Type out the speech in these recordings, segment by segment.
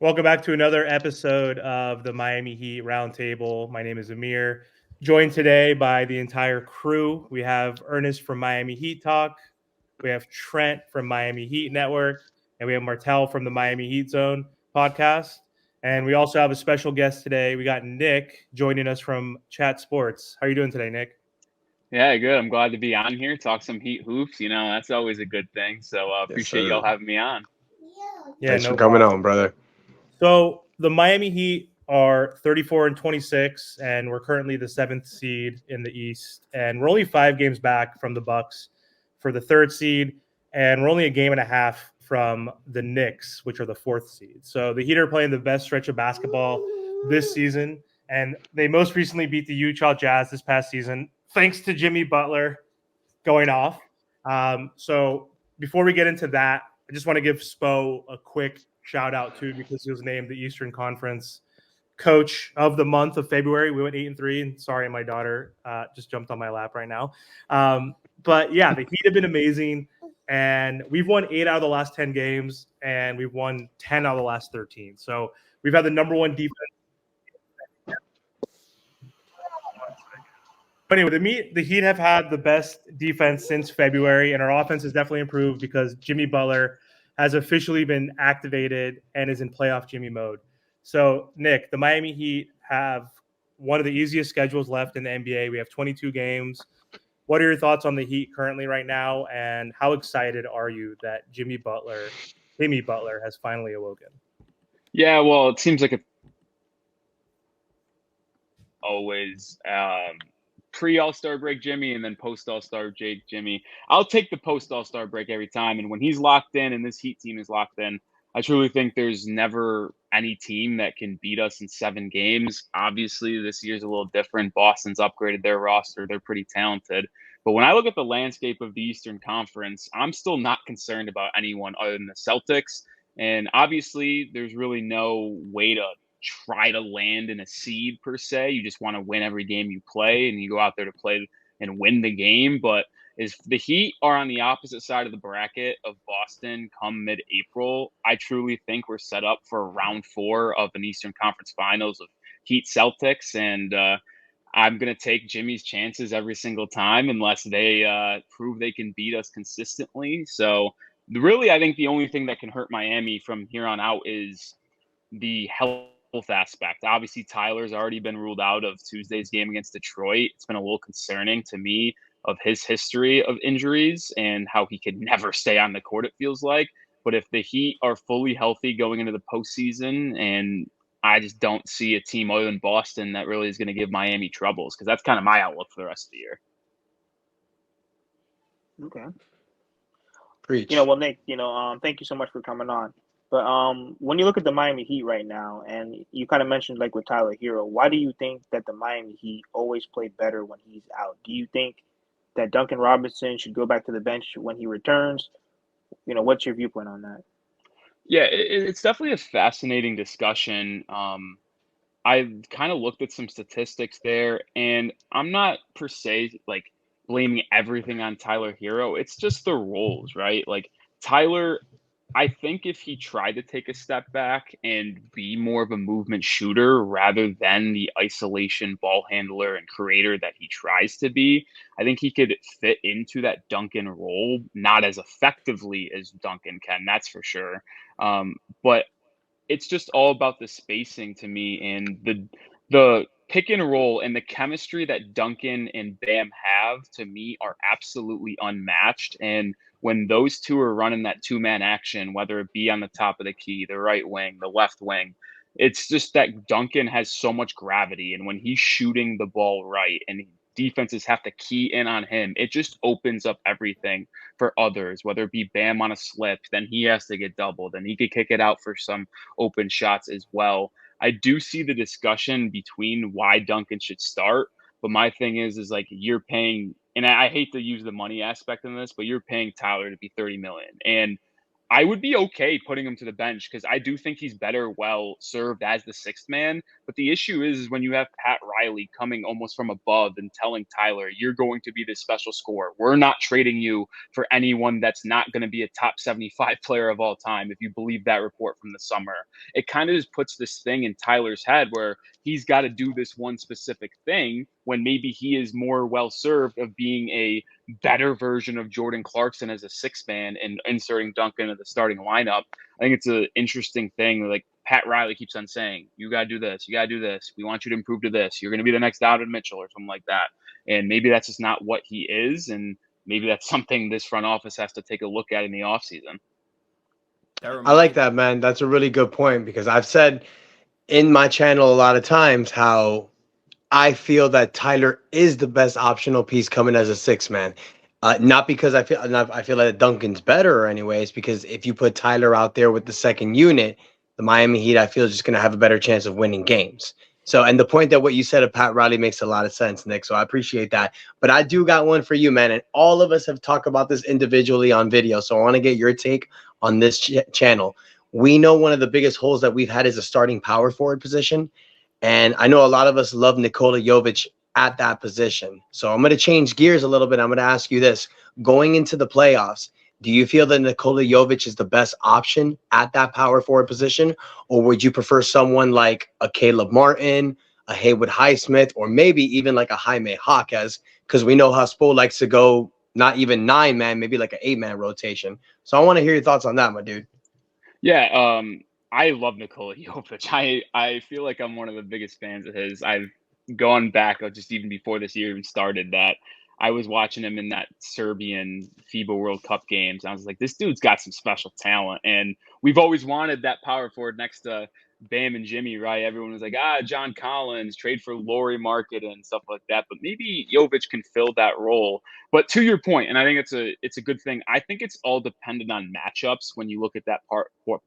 Welcome back to another episode of the Miami Heat Roundtable. My name is Amir, joined today by the entire crew. We have Ernest from Miami Heat Talk, we have Trent from Miami Heat Network, and we have Martel from the Miami Heat Zone podcast. And we also have a special guest today. We got Nick joining us from Chat Sports. How are you doing today, Nick? Yeah, good. I'm glad to be on here, talk some Heat hoops. That's always a good thing. So appreciate y'all having me on. Yeah, Thanks no for coming problem. on, brother. So the Miami Heat are 34 and 26, and we're currently the seventh seed in the East, and we're only 5 games back from the Bucks for the third seed, and we're only a game and a half from the Knicks, which are the fourth seed. So the Heat are playing the best stretch of basketball this season, and they most recently beat the Utah Jazz this past season, thanks to Jimmy Butler going off. So before we get into that, I just want to give Spo a quick shout out too, because he was named the Eastern Conference Coach of the month of February. We went 8-3, and sorry, my daughter just jumped on my lap right now. But yeah, the Heat have been amazing, and we've won 8 out of the last 10 games, and we've won 10 out of the last 13. So we've had the number one defense. But anyway, the Heat have had the best defense since February, and our offense has definitely improved because Jimmy Butler has officially been activated and is in playoff Jimmy mode. So, Nick, the Miami Heat have one of the easiest schedules left in the NBA. We have 22 games. What are your thoughts on the Heat currently right now, and how excited are you that Jimmy Butler has finally awoken? Yeah, well, it seems like it's always pre-All-Star break Jimmy and then post-All-Star break Jimmy. I'll take the post-All-Star break every time. And when he's locked in and this Heat team is locked in, I truly think there's never any team that can beat us in 7 games. Obviously, this year's a little different. Boston's upgraded their roster. They're pretty talented. But when I look at the landscape of the Eastern Conference, I'm still not concerned about anyone other than the Celtics. And obviously, there's really no way to try to land in a seed per se. You just want to win every game you play, and you go out there to play and win the game. But if the Heat are on the opposite side of the bracket of Boston come mid-April, I truly think we're set up for round 4 of an Eastern Conference Finals of Heat Celtics, and I'm going to take Jimmy's chances every single time unless they prove they can beat us consistently. So really, I think the only thing that can hurt Miami from here on out is the health aspect. Obviously, Tyler's already been ruled out of Tuesday's game against Detroit. It's been a little concerning to me of his history of injuries and how he could never stay on the court, it feels like. But if the Heat are fully healthy going into the postseason, and I just don't see a team other than Boston that really is going to give Miami troubles, because that's kind of my outlook for the rest of the year. Okay. Preach. Well, Nick, thank you so much for coming on. But when you look at the Miami Heat right now, and you kind of mentioned like with Tyler Hero, why do you think that the Miami Heat always play better when he's out? Do you think that Duncan Robinson should go back to the bench when he returns? What's your viewpoint on that? Yeah, it's definitely a fascinating discussion. I kind of looked at some statistics there, and I'm not per se like blaming everything on Tyler Hero. It's just the roles, right? Like Tyler, I think if he tried to take a step back and be more of a movement shooter rather than the isolation ball handler and creator that he tries to be, I think he could fit into that Duncan role, not as effectively as Duncan can, that's for sure. But it's just all about the spacing to me, and the pick and roll and the chemistry that Duncan and Bam have to me are absolutely unmatched. And when those two are running that 2-man action, whether it be on the top of the key, the right wing, the left wing, it's just that Duncan has so much gravity. And when he's shooting the ball right and defenses have to key in on him, it just opens up everything for others, whether it be Bam on a slip, then he has to get doubled, and he could kick it out for some open shots as well. I do see the discussion between why Duncan should start, but my thing is like you're paying, and I hate to use the money aspect in this, but you're paying Tyler to be 30 million, and I would be okay putting him to the bench because I do think he's better well served as the 6th man. But the issue is when you have Pat Riley coming almost from above and telling Tyler, you're going to be this special scorer. We're not trading you for anyone that's not going to be a top 75 player of all time, if you believe that report from the summer. It kind of just puts this thing in Tyler's head where he's got to do this one specific thing when maybe he is more well served of being a better version of Jordan Clarkson as a six man and inserting Duncan into the starting lineup. I think it's an interesting thing. Like Pat Riley keeps on saying, you got to do this. You got to do this. We want you to improve to this. You're going to be the next Donovan Mitchell or something like that. And maybe that's just not what he is. And maybe that's something this front office has to take a look at in the offseason. I like that, man. That's a really good point because I've said in my channel a lot of times how I feel that Tyler is the best optional piece coming as a six man. Not because I feel that Duncan's better or anyways, because if you put Tyler out there with the second unit, the Miami Heat, I feel, is just going to have a better chance of winning games. So, and the point that what you said of Pat Riley makes a lot of sense, Nick. So I appreciate that. But I do got one for you, man. And all of us have talked about this individually on video. So I want to get your take on this channel. We know one of the biggest holes that we've had is a starting power forward position. And I know a lot of us love Nikola Jovic at that position. So I'm going to change gears a little bit. I'm going to ask you this. Going into the playoffs, do you feel that Nikola Jovic is the best option at that power forward position? Or would you prefer someone like a Caleb Martin, a Haywood Highsmith, or maybe even like a Jaime Jaquez? Because we know how Spo likes to go not even 9-man, maybe like an 8-man rotation. So I want to hear your thoughts on that, my dude. Yeah, I love Nikola Jovic. I feel like I'm one of the biggest fans of his. I've gone back just even before this year even started that I was watching him in that Serbian FIBA World Cup games. I was like, this dude's got some special talent. And we've always wanted that power forward next to Bam and Jimmy, right? Everyone was like, John Collins, trade for Laurie Market and stuff like that. But maybe Jovic can fill that role. But to your point, and I think it's a good thing. I think it's all dependent on matchups when you look at that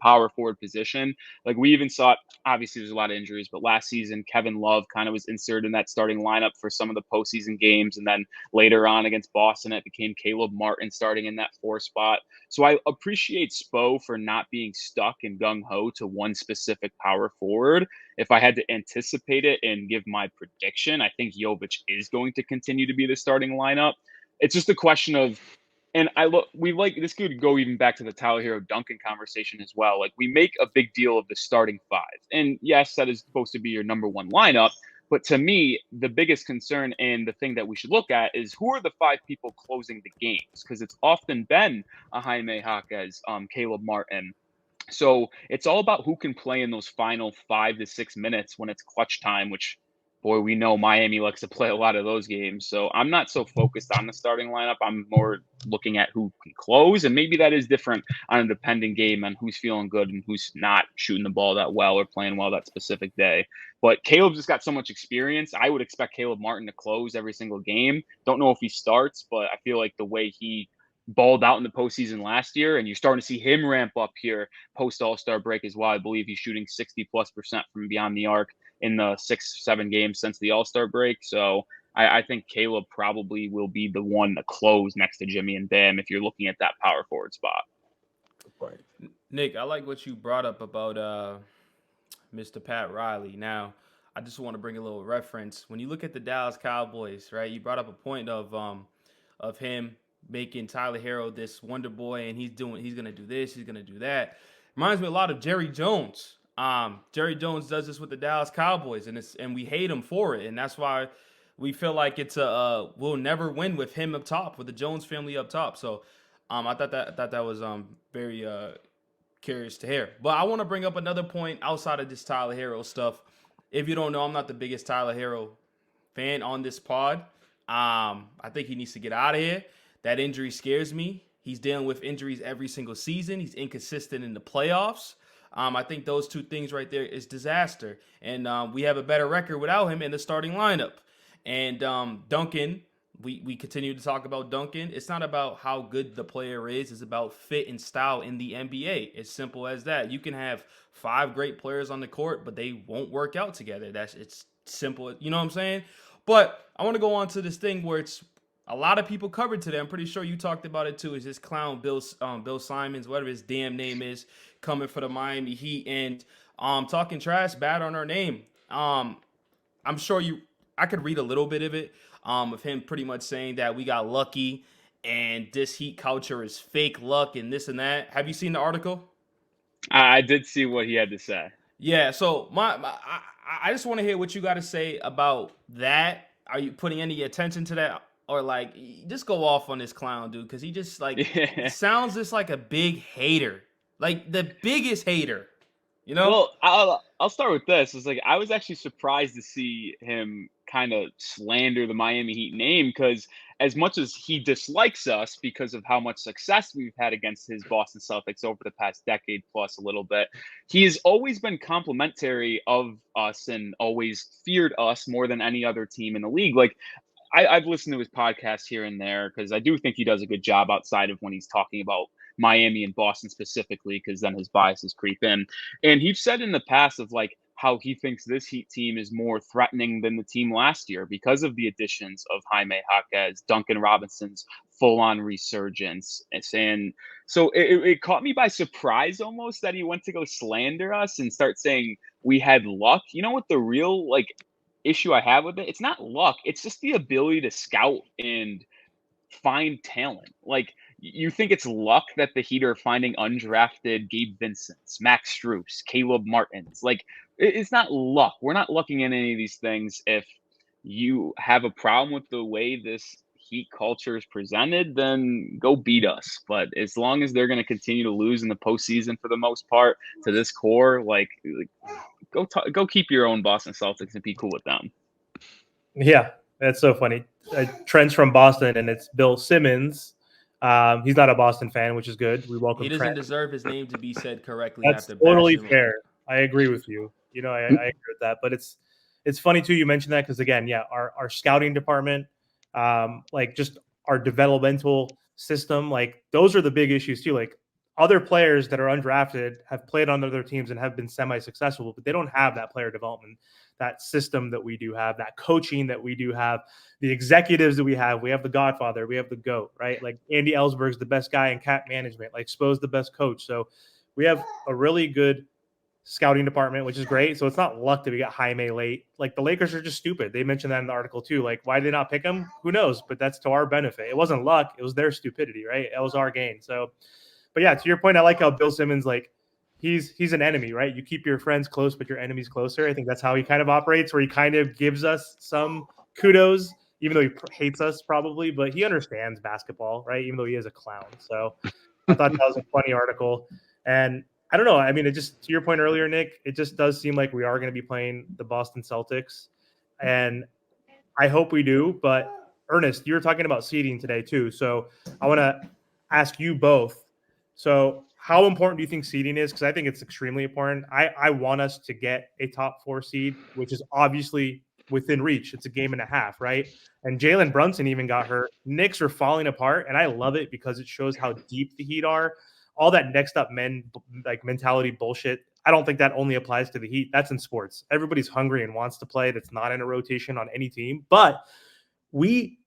power forward position. Like we even saw it, obviously there's a lot of injuries, but last season Kevin Love kind of was inserted in that starting lineup for some of the postseason games, and then later on against Boston, it became Caleb Martin starting in that 4 spot. So I appreciate Spo for not being stuck and gung-ho to one specific power forward. If I had to anticipate it and give my prediction, I think Jovic is going to continue to be the starting lineup. It's just a question of, and this could go even back to the Tyler Hero Duncan conversation as well. Like we make a big deal of the starting 5. And yes, that is supposed to be your number 1 lineup. But to me, the biggest concern and the thing that we should look at is who are the 5 people closing the games? Because it's often been a Jaime Jaquez, Caleb Martin. So it's all about who can play in those final 5 to 6 minutes when it's clutch time, which, boy, we know Miami likes to play a lot of those games. So I'm not so focused on the starting lineup. I'm more looking at who can close. And maybe that is different on a dependent game on who's feeling good and who's not shooting the ball that well or playing well that specific day. But Caleb's just got so much experience. I would expect Caleb Martin to close every single game. Don't know if he starts, but I feel like the way he balled out in the postseason last year, and you're starting to see him ramp up here post All-Star break as well. I believe he's shooting 60+% from beyond the arc in the 6-7 games since the All-Star break. So I think Caleb probably will be the one to close next to Jimmy and Bam if you're looking at that power forward spot. Nick, I like what you brought up about Mr. Pat Riley. Now, I just want to bring a little reference. When you look at the Dallas Cowboys, right, you brought up a point of him making Tyler Hero this wonder boy, and he's going to do this, he's going to do that. Reminds me a lot of Jerry Jones. Jerry Jones does this with the Dallas Cowboys, and we hate him for it, and that's why we feel like we'll never win with him up top, with the Jones family up top. So I thought that was very curious to hear. But I want to bring up another point outside of this Tyler Hero stuff. If you don't know, I'm not the biggest Tyler Hero fan on this pod. I think he needs to get out of here. That injury scares me. He's dealing with injuries every single season. He's inconsistent in the playoffs. I think those 2 things right there is disaster. And we have a better record without him in the starting lineup. And Duncan, we continue to talk about Duncan. It's not about how good the player is. It's about fit and style in the NBA. It's simple as that. You can have 5 great players on the court, but they won't work out together. It's simple. You know what I'm saying? But I want to go on to this thing where it's a lot of people covered today. I'm pretty sure you talked about it too. Is this clown Bill Simmons, whatever his damn name is, coming for the Miami Heat and talking trash bad on our name. I'm sure I could read a little bit of it, of him pretty much saying that we got lucky and this Heat culture is fake luck and this and that. Have you seen the article? I did see what he had to say. Yeah, so I just want to hear what you got to say about that. Are you putting any attention to that, or like just go off on this clown dude because he just like Yeah. sounds just like a big hater, like the biggest hater, you know? Well, I'll start with this. It's like I was actually surprised to see him kind of slander the Miami Heat name because as much as he dislikes us because of how much success we've had against his Boston Celtics over the past decade plus a little bit, he has always been complimentary of us and always feared us more than any other team in the league. Like I've listened to his podcast here and there because I do think he does a good job outside of when he's talking about Miami and Boston specifically, because then his biases creep in. And he's said in the past of like how he thinks this Heat team is more threatening than the team last year because of the additions of Jaime Jaquez, Duncan Robinson's full-on resurgence. And so it caught me by surprise almost that he went to go slander us and start saying we had luck. You know what the real like issue I have with it? It's not luck. It's just the ability to scout and find talent. Like you think it's luck that the Heat are finding undrafted Gabe Vincents, Max Strus, Caleb Martins. Like it's not luck. We're not looking at any of these things. If you have a problem with the way this Heat culture is presented, then go beat us. But as long as they're going to continue to lose in the postseason for the most part to this core, like go keep your own Boston Celtics and be cool with them. Yeah, that's so funny. Trent's from Boston, and it's Bill Simmons. He's not a Boston fan, which is good. We welcome. He doesn't Trent. deserve his name to be said correctly. That's after totally bashing him. fair. I agree with you. You know, I agree with that. But it's funny too. You mentioned that because again, yeah, our scouting department, like just our developmental system, like those are the big issues too. Like other players that are undrafted have played on other teams and have been semi-successful, but they don't have that player development, that system that we do have, that coaching that we do have, the executives that we have. We have the Godfather, we have the GOAT, right? Like Andy Ellsberg's the best guy in cap management, like Spo's the best coach. So we have a really good scouting department, which is great. So it's not luck that we got Jaime late. Like the Lakers are just stupid. They mentioned that in the article too. Like why did they not pick him? Who knows? But that's to our benefit. It wasn't luck. It was their stupidity, right? It was our gain. So, but yeah, to your point, I like how Bill Simmons, like he's an enemy, right? You keep your friends close, but your enemies closer. I think that's how he kind of operates, where he kind of gives us some kudos, even though he hates us probably, but he understands basketball, right? Even though he is a clown. So I thought that was a funny article. And I don't know. I mean, it just, to your point earlier, Nick, it just does seem like we are going to be playing the Boston Celtics. And I hope we do. But Ernest, you were talking about seeding today too. So I want to ask you both. So how important do you think seeding is? Because I think it's extremely important. I want us to get a top 4 seed, which is obviously within reach. It's a game and a half, right? And Jalen Brunson even got hurt. Knicks are falling apart, and I love it because it shows how deep the Heat are. All that next up men like mentality bullshit. I don't think that only applies to the Heat. That's in sports. Everybody's hungry and wants to play. That's not in a rotation on any team. But we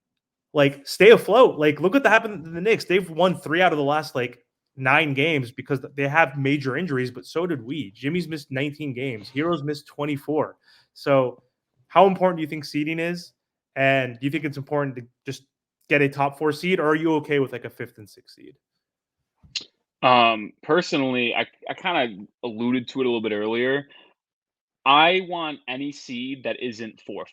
like stay afloat. Like look what happened to the Knicks. They've won 3 out of the last like 9 games because they have major injuries, but so did we. Jimmy's missed 19 games. Hero's missed 24. So how important do you think seeding is? And do you think it's important to just get a top 4 seed, or are you okay with like a 5th and 6th seed? Personally, I kind of alluded to it a little bit earlier. I want any seed that isn't 4-5.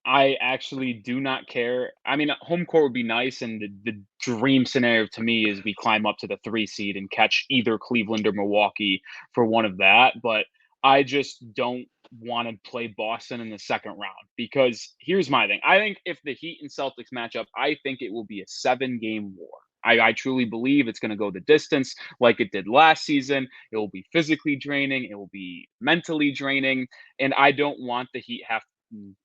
I actually do not care. I mean, home court would be nice, and the dream scenario to me is we climb up to the 3 seed and catch either Cleveland or Milwaukee for one of that. But I just don't want to play Boston in the second round because here's my thing. I think if the Heat and Celtics match up, I think it will be a 7-game war. I truly believe it's going to go the distance like it did last season. It will be physically draining. It will be mentally draining. And I don't want the Heat have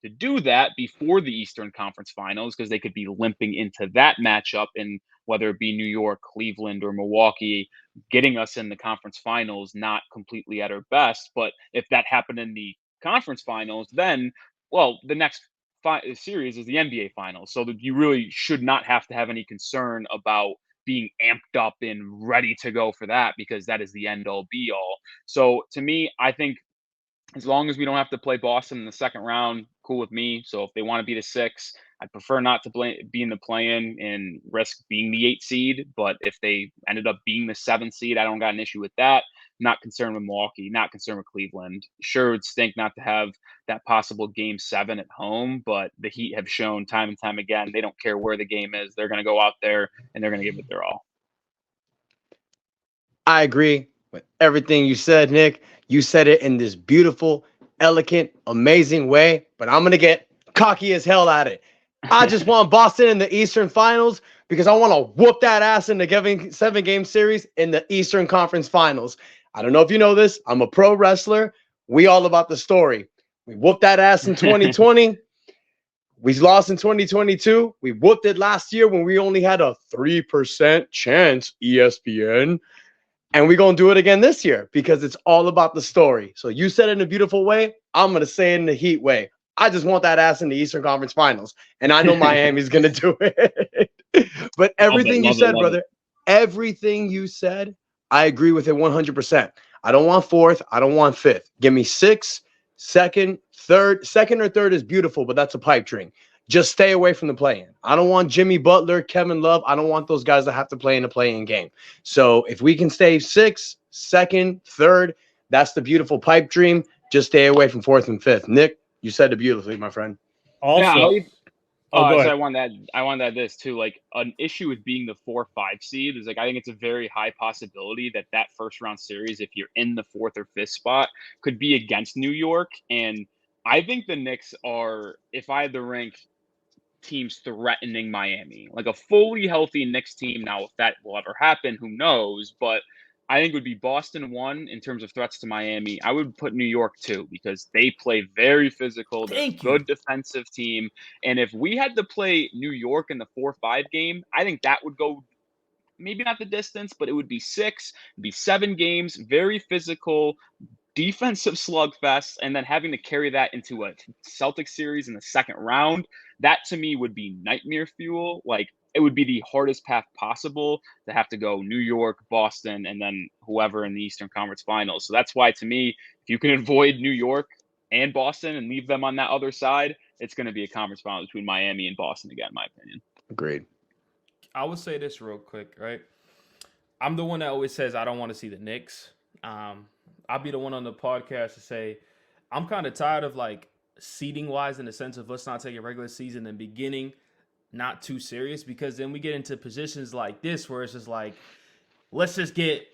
to do that before the Eastern Conference Finals because they could be limping into that matchup, and whether it be New York, Cleveland, or Milwaukee, getting us in the conference finals, not completely at our best. But if that happened in the conference finals, then, well, the next series is the NBA Finals. So that you really should not have to have any concern about being amped up and ready to go for that because that is the end all be all. So to me, I think As long as we don't have to play Boston in the second round, cool with me. So if they want to be the 6, I'd prefer not to be in the play-in and risk being the 8 seed. But if they ended up being the 7 seed, I don't got an issue with that. Not concerned with Milwaukee, not concerned with Cleveland. Sure, it would stink not to have that possible game 7 at home, but the Heat have shown time and time again they don't care where the game is. They're going to go out there and they're going to give it their all. I agree with everything you said, Nick. You said it in this beautiful, elegant, amazing way, but I'm going to get cocky as hell at it. I just want Boston in the Eastern Finals because I want to whoop that ass in the 7-game series in the Eastern Conference Finals. I don't know if you know this. I'm a pro wrestler. We all about the story. We whooped that ass in 2020. We lost in 2022. We whooped it last year when we only had a 3% chance, ESPN. And we're going to do it again this year because it's all about the story. So you said it in a beautiful way. I'm going to say it in the Heat way. I just want that ass in the Eastern Conference Finals. And I know Miami's going to do it. But everything you said, brother, everything you said, I agree with it 100%. I don't want 4th. I don't want 5th. Give me 6th, 2nd, 3rd. 2nd or 3rd is beautiful, but that's a pipe dream. Just stay away from the play-in. I don't want Jimmy Butler, Kevin Love. I don't want those guys that have to play in a play-in game. So if we can stay 6th, 2nd, 3rd, that's the beautiful pipe dream. Just stay away from 4th and 5th. Nick, you said it beautifully, my friend. Also, yeah, go ahead. So I want to add this too. Like, an issue with being the 4-5 seed is, like, I think it's a very high possibility that first round series, if you're in the 4th or 5th spot, could be against New York. And I think the Knicks are, if I had to rank teams threatening Miami, like a fully healthy Knicks team. Now, if that will ever happen, who knows? But I think it would be Boston 1 in terms of threats to Miami. I would put New York 2 because they play very physical. They're a good defensive team. And if we had to play New York in the 4-5 game, I think that would go maybe not the distance, but it would be 6, it'd be 7 games, very physical, defensive slugfest, and then having to carry that into a Celtics series in the second round, that to me would be nightmare fuel. Like, it would be the hardest path possible to have to go New York, Boston, and then whoever in the Eastern Conference Finals. So that's why, to me, if you can avoid New York and Boston and leave them on that other side, it's going to be a conference final between Miami and Boston again, in my opinion. Agreed. I would say this real quick, right? I'm the one that always says I don't want to see the Knicks. I'll be the one on the podcast to say I'm kind of tired of, like, seeding wise in the sense of let's not take a regular season and beginning not too serious, because then we get into positions like this where it's just like, let's just get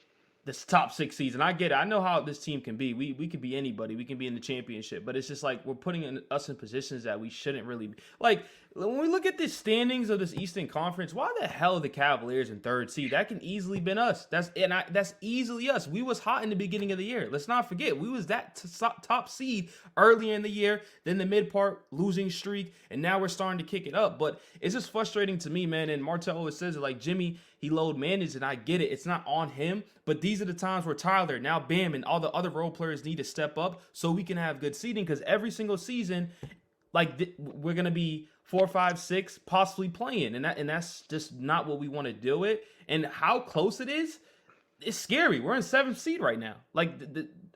this top 6 seeds. And I get it. I know how this team can be. We could be anybody. We can be in the championship. But it's just like we're putting us in positions that we shouldn't really be. Like, when we look at the standings of this Eastern Conference, why the hell are the Cavaliers in 3rd seed? That can easily been us. That's easily us. We was hot in the beginning of the year. Let's not forget. We was that top seed earlier in the year, then the mid part losing streak, and now we're starting to kick it up. But it's just frustrating to me, man. And Martel always says it, like, Jimmy, he load managed, and I get it. It's not on him. But these are the times where Tyler, now Bam, and all the other role players need to step up so we can have good seeding, because every single season, like, we're going to be 4, 5, 6, possibly playing. And that's just not what we want to do it. And how close it is, it's scary. We're in 7th seed right now. Like,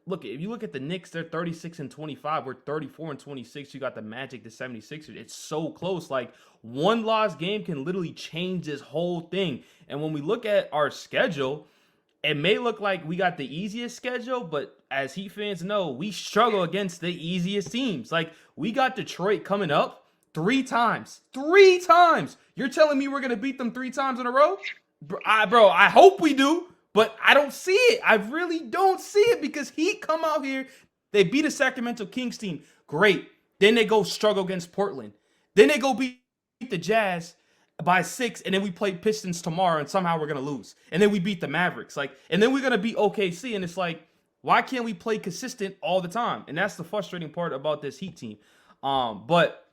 look, if you look at the Knicks, they're 36-25. We're 34-26. You got the Magic, the 76ers. It's so close. Like, one lost game can literally change this whole thing. And when we look at our schedule, it may look like we got the easiest schedule, but as Heat fans know, we struggle against the easiest teams. Like, we got Detroit coming up 3 times. 3 times. You're telling me we're going to beat them 3 times in a row? Bro, I hope we do, but I don't see it. I really don't see it, because Heat come out here, they beat a Sacramento Kings team. Great. Then they go struggle against Portland. Then they go beat the Jazz by 6, and then we play Pistons tomorrow, and somehow we're going to lose. And then we beat the Mavericks. Like, and then we're going to beat OKC, and it's like, why can't we play consistent all the time? And that's the frustrating part about this Heat team. But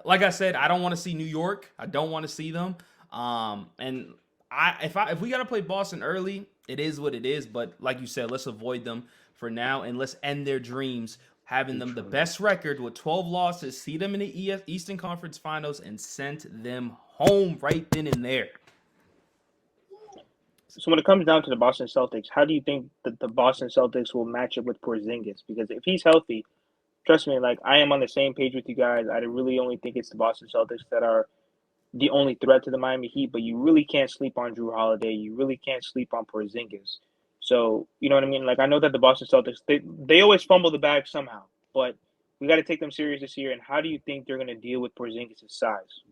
like I said, I don't want to see New York. I don't want to see them. And if we got to play Boston early, it is what it is. But like you said, let's avoid them for now, and let's end their dreams, having them the best record with 12 losses, see them in the Eastern Conference Finals, and send them home right then and there. So when it comes down to the Boston Celtics, how do you think that the Boston Celtics will match up with Porzingis? Because if he's healthy, trust me, like I am on the same page with you guys. I really only think it's the Boston Celtics that are the only threat to the Miami Heat, but you really can't sleep on Drew Holiday. You really can't sleep on Porzingis. So, you know what I mean? Like I know that the Boston Celtics they always fumble the bag somehow, but we got to take them serious this year. And how do you think they're going to deal with Porzingis' size?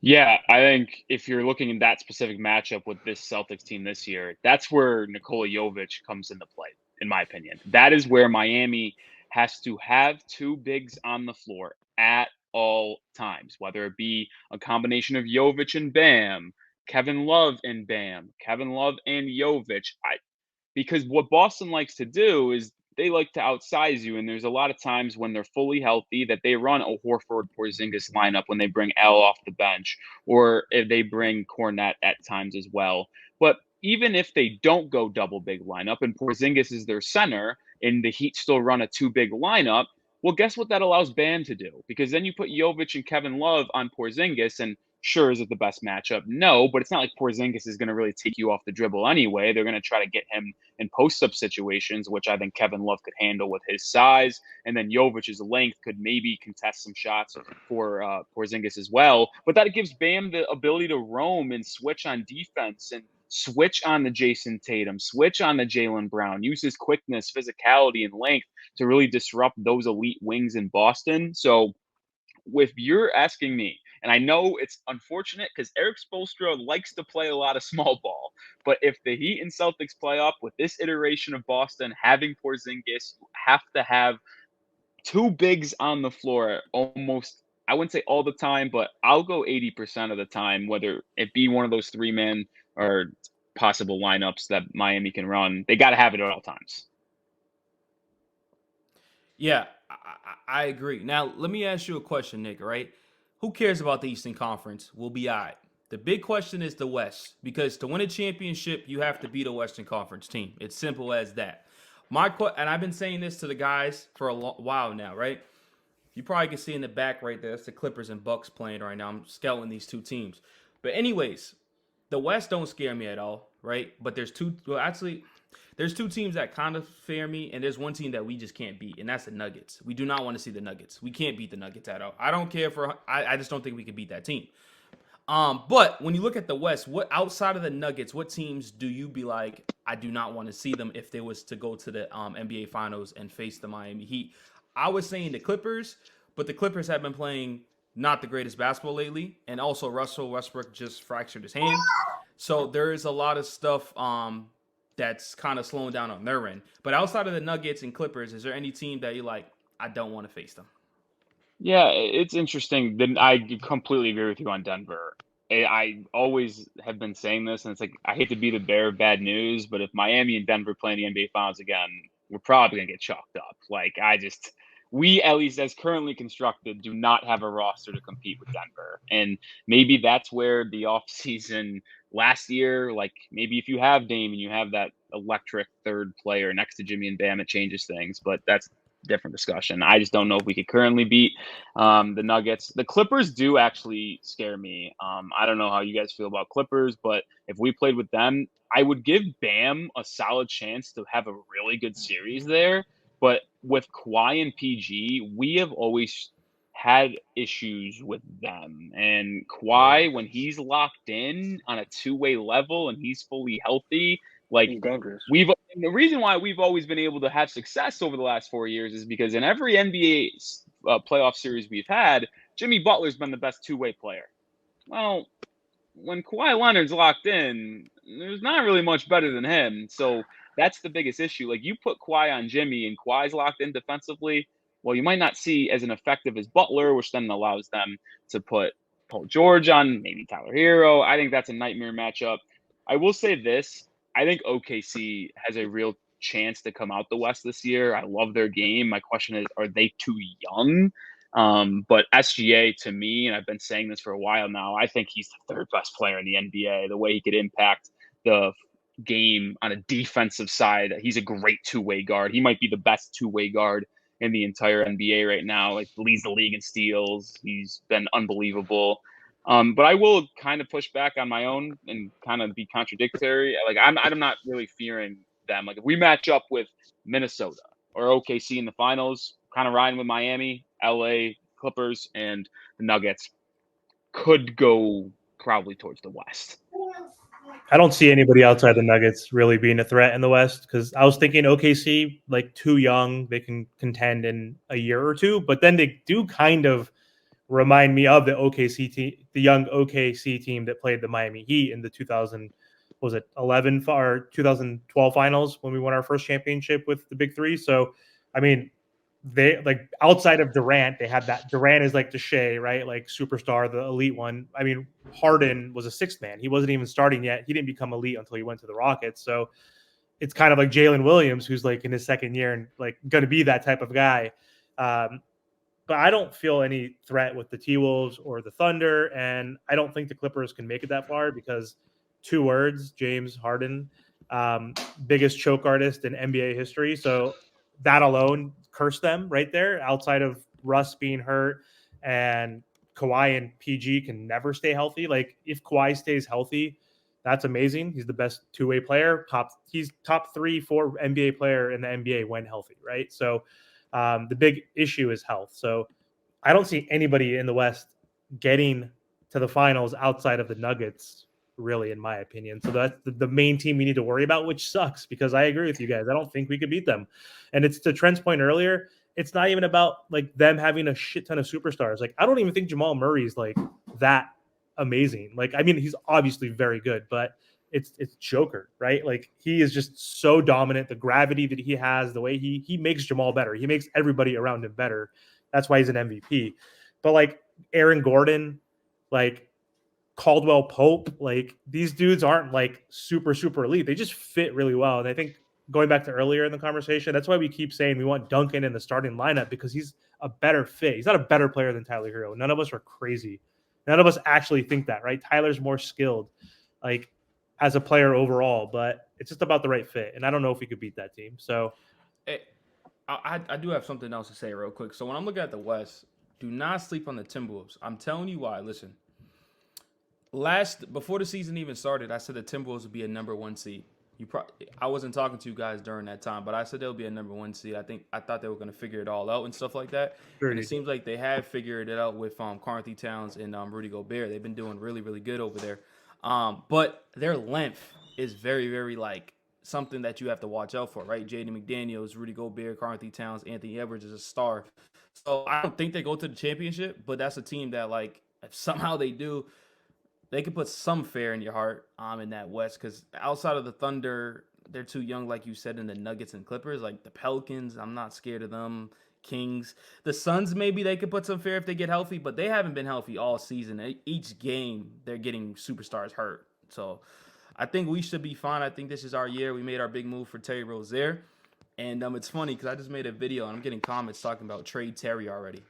Yeah, I think if you're looking in that specific matchup with this Celtics team this year, that's where Nikola Jovic comes into play, in my opinion. That is where Miami has to have two bigs on the floor at all times, whether it be a combination of Jovic and Bam, Kevin Love and Bam, Kevin Love and Jovic. Because what Boston likes to do is they like to outsize you, and there's a lot of times when they're fully healthy that they run a Horford Porzingis lineup when they bring L off the bench, or if they bring Cornette at times as well. But even if they don't go double big lineup and Porzingis is their center, and the Heat still run a two big lineup, well, guess what that allows Bam to do? Because then you put Jovic and Kevin Love on Porzingis, and sure, is it the best matchup? No, but it's not like Porzingis is going to really take you off the dribble anyway. They're going to try to get him in post-up situations, which I think Kevin Love could handle with his size. And then Jovic's length could maybe contest some shots for Porzingis as well. But that gives Bam the ability to roam and switch on defense and switch on the Jason Tatum, switch on the Jaylen Brown, use his quickness, physicality, and length to really disrupt those elite wings in Boston. So if you're asking me, and I know it's unfortunate because Eric Spoelstra likes to play a lot of small ball, but if the Heat and Celtics play up with this iteration of Boston having Porzingis, you have to have two bigs on the floor almost, I wouldn't say all the time, but I'll go 80% of the time, whether it be one of those three-man or possible lineups that Miami can run. They got to have it at all times. Yeah, I agree. Now, let me ask you a question, Nick, right? Who cares about the Eastern Conference? We'll be all right. The big question is the West, because to win a championship, you have to beat a Western Conference team. It's simple as that. And I've been saying this to the guys for a while now, right? You probably can see in the back right there, that's the Clippers and Bucks playing right now. I'm scouting these two teams. But anyways, the West don't scare me at all, right? But there's two teams that kind of fear me, and there's one team that we just can't beat, and that's the Nuggets. We do not want to see the Nuggets. We can't beat the Nuggets at all. I don't care I just don't think we can beat that team. But when you look at the West, what outside of the Nuggets, what teams do you be like, I do not want to see them if they was to go to the NBA Finals and face the Miami Heat? I was saying the Clippers, but the Clippers have been playing not the greatest basketball lately, and also Russell Westbrook just fractured his hand. So there is a lot of stuff that's kind of slowing down on their end. But outside of the Nuggets and Clippers, is there any team that you're like, I don't want to face them? Yeah, it's interesting. Then I completely agree with you on Denver. I always have been saying this, and it's like I hate to be the bearer of bad news, but if Miami and Denver play in the NBA Finals again, we're probably gonna get chalked up. We, at least as currently constructed, do not have a roster to compete with Denver, and maybe that's where the offseason last year, like maybe if you have Dame and you have that electric third player next to Jimmy and Bam, it changes things. But that's different discussion. I just don't know if we could currently beat the Nuggets. The Clippers do actually scare me. I don't know how you guys feel about Clippers, but if we played with them, I would give Bam a solid chance to have a really good series there. But with Kawhi and PG, we have always had issues with them. And Kawhi, when he's locked in on a two-way level and he's fully healthy, like He's dangerous. the reason why we've always been able to have success over the last 4 years is because in every NBA playoff series we've had, Jimmy Butler's been the best two-way player. Well, when Kawhi Leonard's locked in, there's not really much better than him. So that's the biggest issue. Like you put Kawhi on Jimmy and Kawhi's locked in defensively, well, you might not see as an effective as Butler, which then allows them to put Paul George on, maybe Tyler Hero. I think that's a nightmare matchup. I will say this. I think OKC has a real chance to come out the West this year. I love their game. My question is, are they too young? But SGA, to me, and I've been saying this for a while now, I think he's the third best player in the NBA. The way he could impact the game on a defensive side, he's a great two-way guard. He might be the best two-way guard in the entire NBA right now. Like leads the league in steals. He's been unbelievable. But I will kind of push back on my own and kind of be contradictory. Like I'm not really fearing them. Like if we match up with Minnesota or OKC in the finals, kind of riding with Miami, LA, Clippers, and the Nuggets, could go probably towards the West. I don't see anybody outside the Nuggets really being a threat in the West, because I was thinking OKC, like, too young, they can contend in a year or two, but then they do kind of remind me of the OKC team, the young OKC team that played the Miami Heat in the 2011 or 2012 finals when we won our first championship with the Big Three. So, I mean, they, like, outside of Durant, they had that. Durant is like the Shea, right? Like, superstar, the elite one. I mean, Harden was a sixth man. He wasn't even starting yet. He didn't become elite until he went to the Rockets. So it's kind of like Jalen Williams, who's like in his second year and like going to be that type of guy. But I don't feel any threat with the T-Wolves or the Thunder, and I don't think the Clippers can make it that far because, two words, James Harden, biggest choke artist in NBA history. So that alone cursed them right there, outside of Russ being hurt, and Kawhi and PG can never stay healthy. Like, if Kawhi stays healthy, that's amazing. He's the best two-way player. He's top 3-4 NBA player in the NBA when healthy, right? So the big issue is health. So I don't see anybody in the West getting to the finals outside of the Nuggets, really, in my opinion. So that's the main team we need to worry about, which sucks because I agree with you guys. I don't think we could beat them. And it's to Trent's point earlier, it's not even about like them having a shit ton of superstars. Like, I don't even think Jamal Murray's like that amazing. Like, I mean, he's obviously very good, but it's Joker, right? Like, he is just so dominant. The gravity that he has, the way he makes Jamal better. He makes everybody around him better. That's why he's an MVP. But like Aaron Gordon, like Caldwell Pope, like, these dudes aren't like super elite. They just fit really well. And I think, going back to earlier in the conversation, that's why we keep saying we want Duncan in the starting lineup, because he's a better fit. He's not a better player than Tyler Hero. None of us are crazy. None of us actually think that, right? Tyler's more skilled, like, as a player overall, but it's just about the right fit. And I don't know if we could beat that team. So I do have something else to say real quick. So when I'm looking at the West, do not sleep on the Timberwolves. I'm telling you why. Listen, before the season even started, I said the Timberwolves would be a number 1 seed. I wasn't talking to you guys during that time, but I said they'll be a number 1 seed. I thought they were going to figure it all out and stuff like that. Sure. And it seems like they have figured it out with Karl-Anthony Towns and Rudy Gobert. They've been doing really, really good over there. But their length is very, very, like, something that you have to watch out for, right? Jaden McDaniels, Rudy Gobert, Karl-Anthony Towns, Anthony Edwards is a star. So I don't think they go to the championship, but that's a team that, like, if somehow they do, they can put some fear in your heart in that West, because outside of the Thunder, they're too young, like you said, in the Nuggets and Clippers. Like the Pelicans, I'm not scared of them. Kings. The Suns, maybe they could put some fear if they get healthy, but they haven't been healthy all season. Each game, they're getting superstars hurt. So I think we should be fine. I think this is our year. We made our big move for Terry Rozier. And it's funny because I just made a video and I'm getting comments talking about trade Terry already.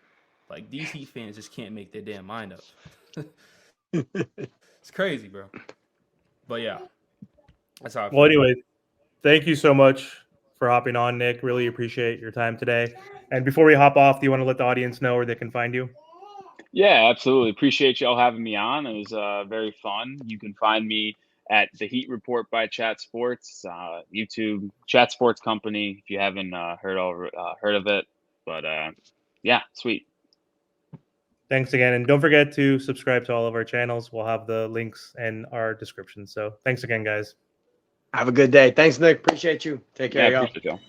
Like, these Heat fans just can't make their damn mind up. It's crazy, bro. But yeah, that's how I feel. Well, anyway, thank you so much for hopping on, Nick. Really appreciate your time today. And before we hop off, do you want to let the audience know where they can find you? Yeah, absolutely. Appreciate y'all having me on. It was very fun. You can find me at the Heat Report by Chat Sports, YouTube, Chat Sports Company, if you haven't heard of it. But yeah, sweet. Thanks again. And don't forget to subscribe to all of our channels. We'll have the links in our description. So thanks again, guys. Have a good day. Thanks, Nick. Appreciate you. Take care, y'all. Appreciate y'all.